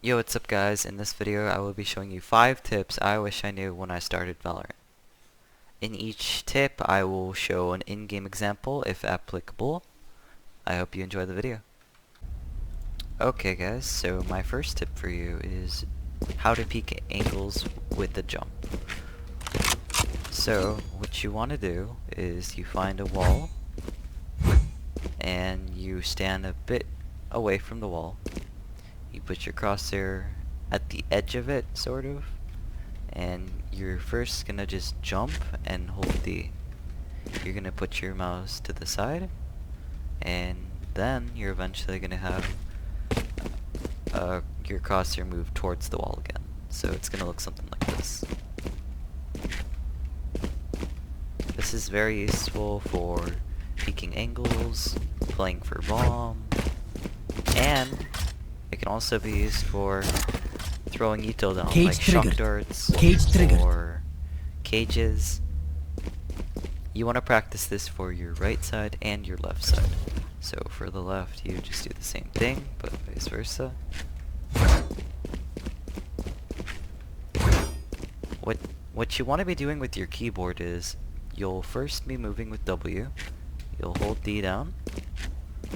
Yo, what's up guys? In this video I will be showing you 5 tips I wish I knew when I started Valorant. In each tip I will show an in-game example if applicable. I hope you enjoy the video. Okay guys, so my first tip for you is how to peek angles with the jump. So what you want to do is you find a wall and you stand a bit away from the wall. You put your crosshair at the edge of it, sort of, and you're first gonna just jump and hold D. You're gonna put your mouse to the side, and then you're eventually gonna have your crosshair move towards the wall again. So it's gonna look something like this. This is very useful for peeking angles, playing for bomb, and it can also be used for throwing util down, Cage like triggered. shock darts or cages. You want to practice this for your right side and your left side. So for the left, you just do the same thing, but vice versa. What you want to be doing with your keyboard is, you'll first be moving with W, you'll hold D down,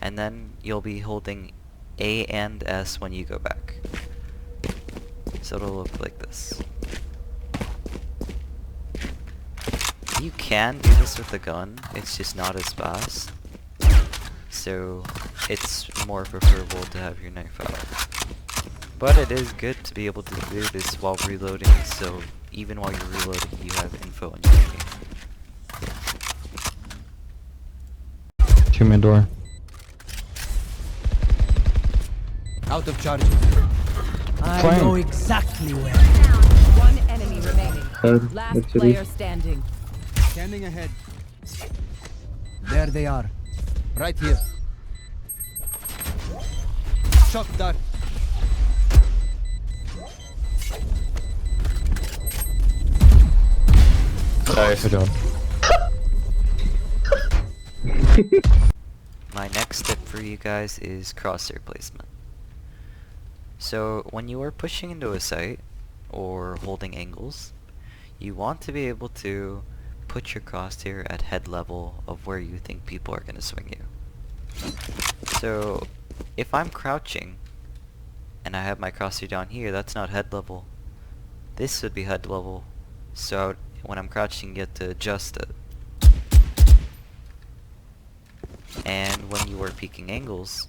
and then you'll be holding A and S when you go back. So it'll look like this. You can do this with a gun, it's just not as fast. So it's more preferable to have your knife out. But it is good to be able to do this while reloading, so even while you're reloading you have info on your game. Shoot me a door. Out of charge. I Flank. know exactly where. One enemy remaining. Last player standing. Standing ahead. There they are. Right here. Shock dart. Good job. My next tip for you guys is crosshair placement. So when you are pushing into a site or holding angles, you want to be able to put your crosshair at head level of where you think people are going to swing you. So if I'm crouching and I have my crosshair down here, that's not head level. This would be head level, so when I'm crouching you get to adjust it. And when you are peeking angles,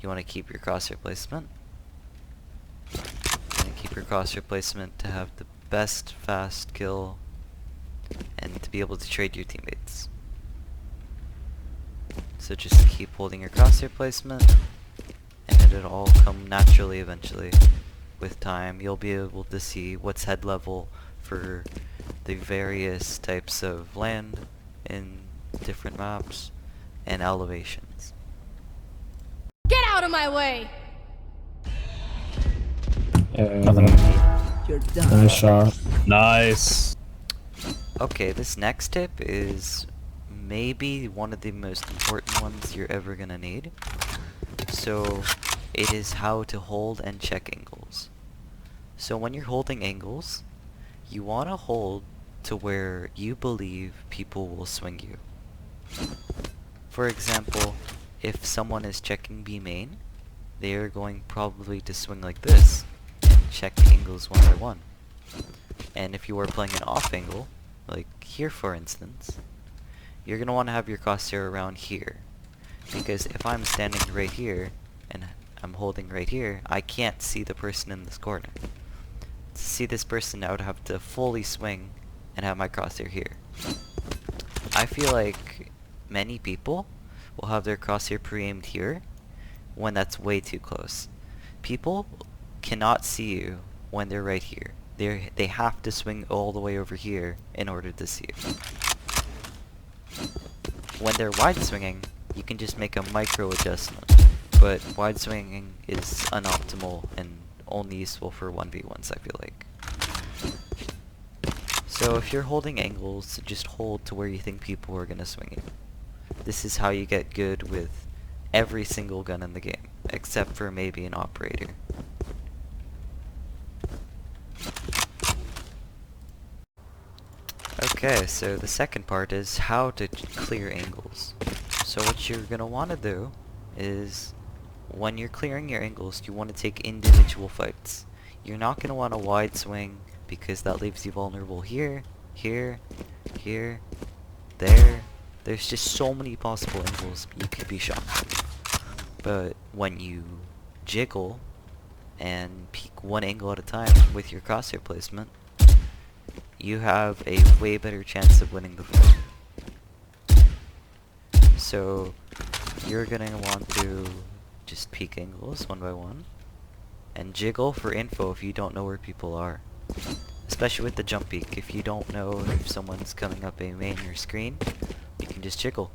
you want to keep your crosshair placement. And keep your crosshair placement to have the best fast kill and to be able to trade your teammates. So just keep holding your crosshair placement and it'll all come naturally eventually. With time you'll be able to see what's head level for the various types of land in different maps and elevations. Get out of my way! You're done. Nice shot. Nice. Okay, this next tip is maybe one of the most important ones you're ever gonna need. So it is how to hold and check angles. So when you're holding angles, you want to hold to where you believe people will swing you. For example, if someone is checking B main, they are going probably to swing like this, check angles one by one. And if you are playing an off angle, like here for instance, you're going to want to have your crosshair around here. Because if I'm standing right here, and I'm holding right here, I can't see the person in this corner. To see this person, I would have to fully swing and have my crosshair here. I feel like many people will have their crosshair pre-aimed here when that's way too close. People cannot see you when they're right here. They have to swing all the way over here in order to see you. When they're wide swinging, you can just make a micro adjustment, but wide swinging is unoptimal and only useful for 1v1s, I feel like. So if you're holding angles, just hold to where you think people are gonna swing you. This is how you get good with every single gun in the game, except for maybe an operator. Okay, so the second part is how to clear angles. So what you're gonna want to do is, when you're clearing your angles, you want to take individual fights. You're not gonna want a wide swing because that leaves you vulnerable here, here, here, there. There's just so many possible angles you could be shot. But when you jiggle and peek one angle at a time with your crosshair placement, you have a way better chance of winning the fight. So you're gonna want to just peek angles one by one and jiggle for info if you don't know where people are. Especially with the jump peek, if you don't know if someone's coming up a main or screen, you can just jiggle.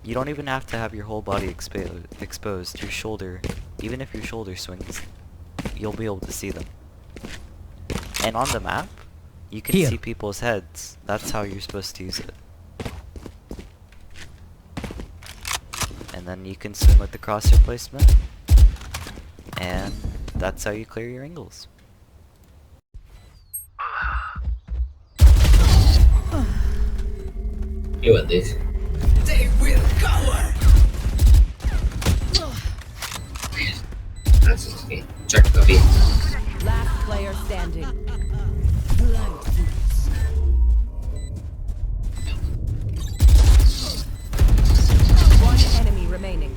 You don't even have to have your whole body exposed. Your shoulder, even if your shoulder swings, you'll be able to see them. And on the map, you can see people's heads. That's how you're supposed to use it. And then you can swing with the crosshair placement, and that's how you clear your angles. You want this? They will cover! That's okay. Check the beat. Last player standing. One enemy remaining.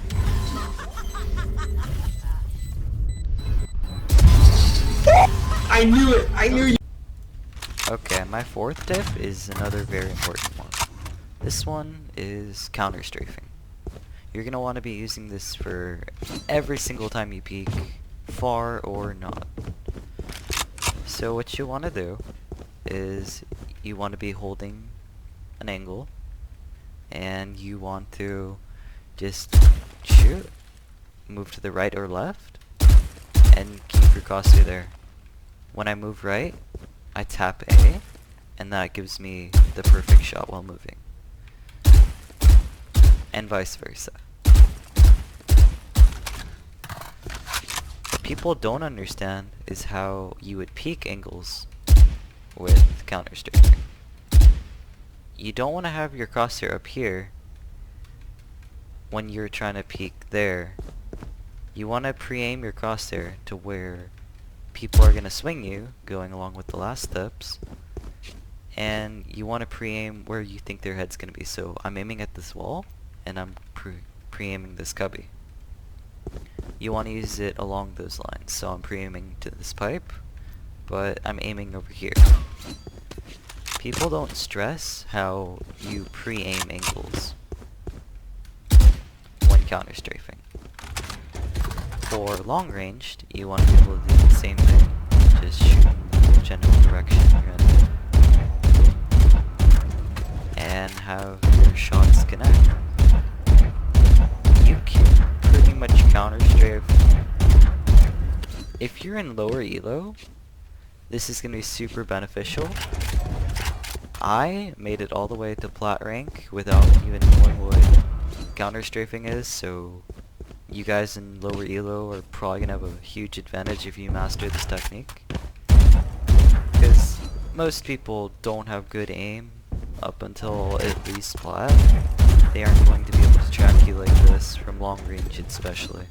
I knew it! I knew you! Okay, my fourth tip is another very important one. This one is counterstrafing. You're gonna want to be using this for every single time you peek, far or not. So what you want to do is you want to be holding an angle, and you want to just shoot, move to the right or left, and keep your crosshair there. When I move right, I tap A, and that gives me the perfect shot while moving. And vice versa. What people don't understand is how you would peek angles with counterstrafing. You don't want to have your crosshair up here when you're trying to peek there. You want to pre-aim your crosshair to where people are going to swing you, going along with the last steps, and you want to pre-aim where you think their head's going to be. So I'm aiming at this wall, and I'm pre-aiming this cubby. You want to use it along those lines. So I'm pre-aiming to this pipe, but I'm aiming over here. People don't stress how you pre-aim angles when counterstrafing. For long ranged, you want to be able to do the same thing. Just shoot in the general direction you're in, and have your shots connect. You can pretty much counterstrafe. If you're in lower elo, this is going to be super beneficial. I made it all the way to plat rank without even knowing what counterstrafing is, so you guys in lower elo are probably going to have a huge advantage if you master this technique. Because most people don't have good aim up until at least plat. They aren't going to be able to track you like this from long range especially.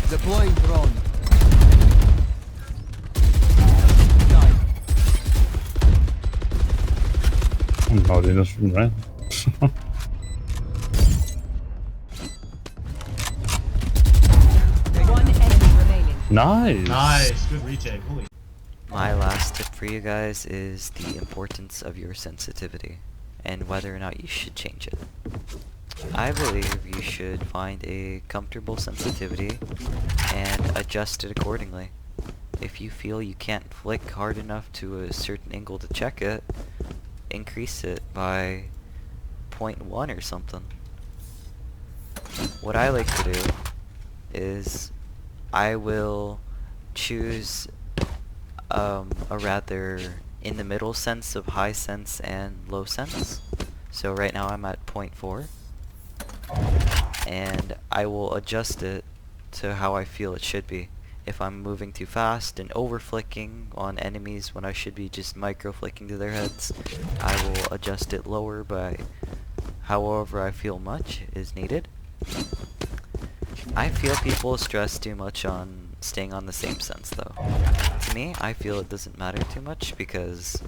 Deploying drone. Oh, they just ran. One enemy remaining. Nice! Nice, good retake. Holy. My last tip for you guys is the importance of your sensitivity and whether or not you should change it. I believe you should find a comfortable sensitivity and adjust it accordingly. If you feel you can't flick hard enough to a certain angle to check it, increase it by 0.1 or something. What I like to do is I will choose a rather in the middle sense of high sense and low sense. So right now I'm at 0.4, and I will adjust it to how I feel it should be. if I'm moving too fast and over flicking on enemies when I should be just micro flicking to their heads, I will adjust it lower by however I feel much is needed. I feel people stress too much on staying on the same sense though. To me, I feel it doesn't matter too much because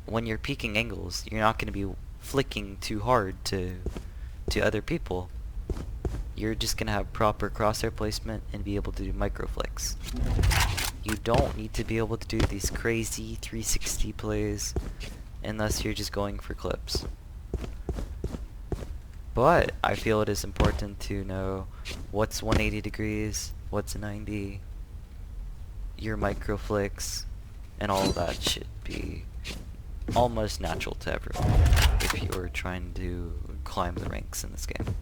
when you're peaking angles, you're not going to be flicking too hard to other people. You're just going to have proper crosshair placement and be able to do micro flicks. You don't need to be able to do these crazy 360 plays unless you're just going for clips. But I feel it is important to know what's 180 degrees, what's 90, your micro flicks, and all that should be almost natural to everyone if you're trying to climb the ranks in this game.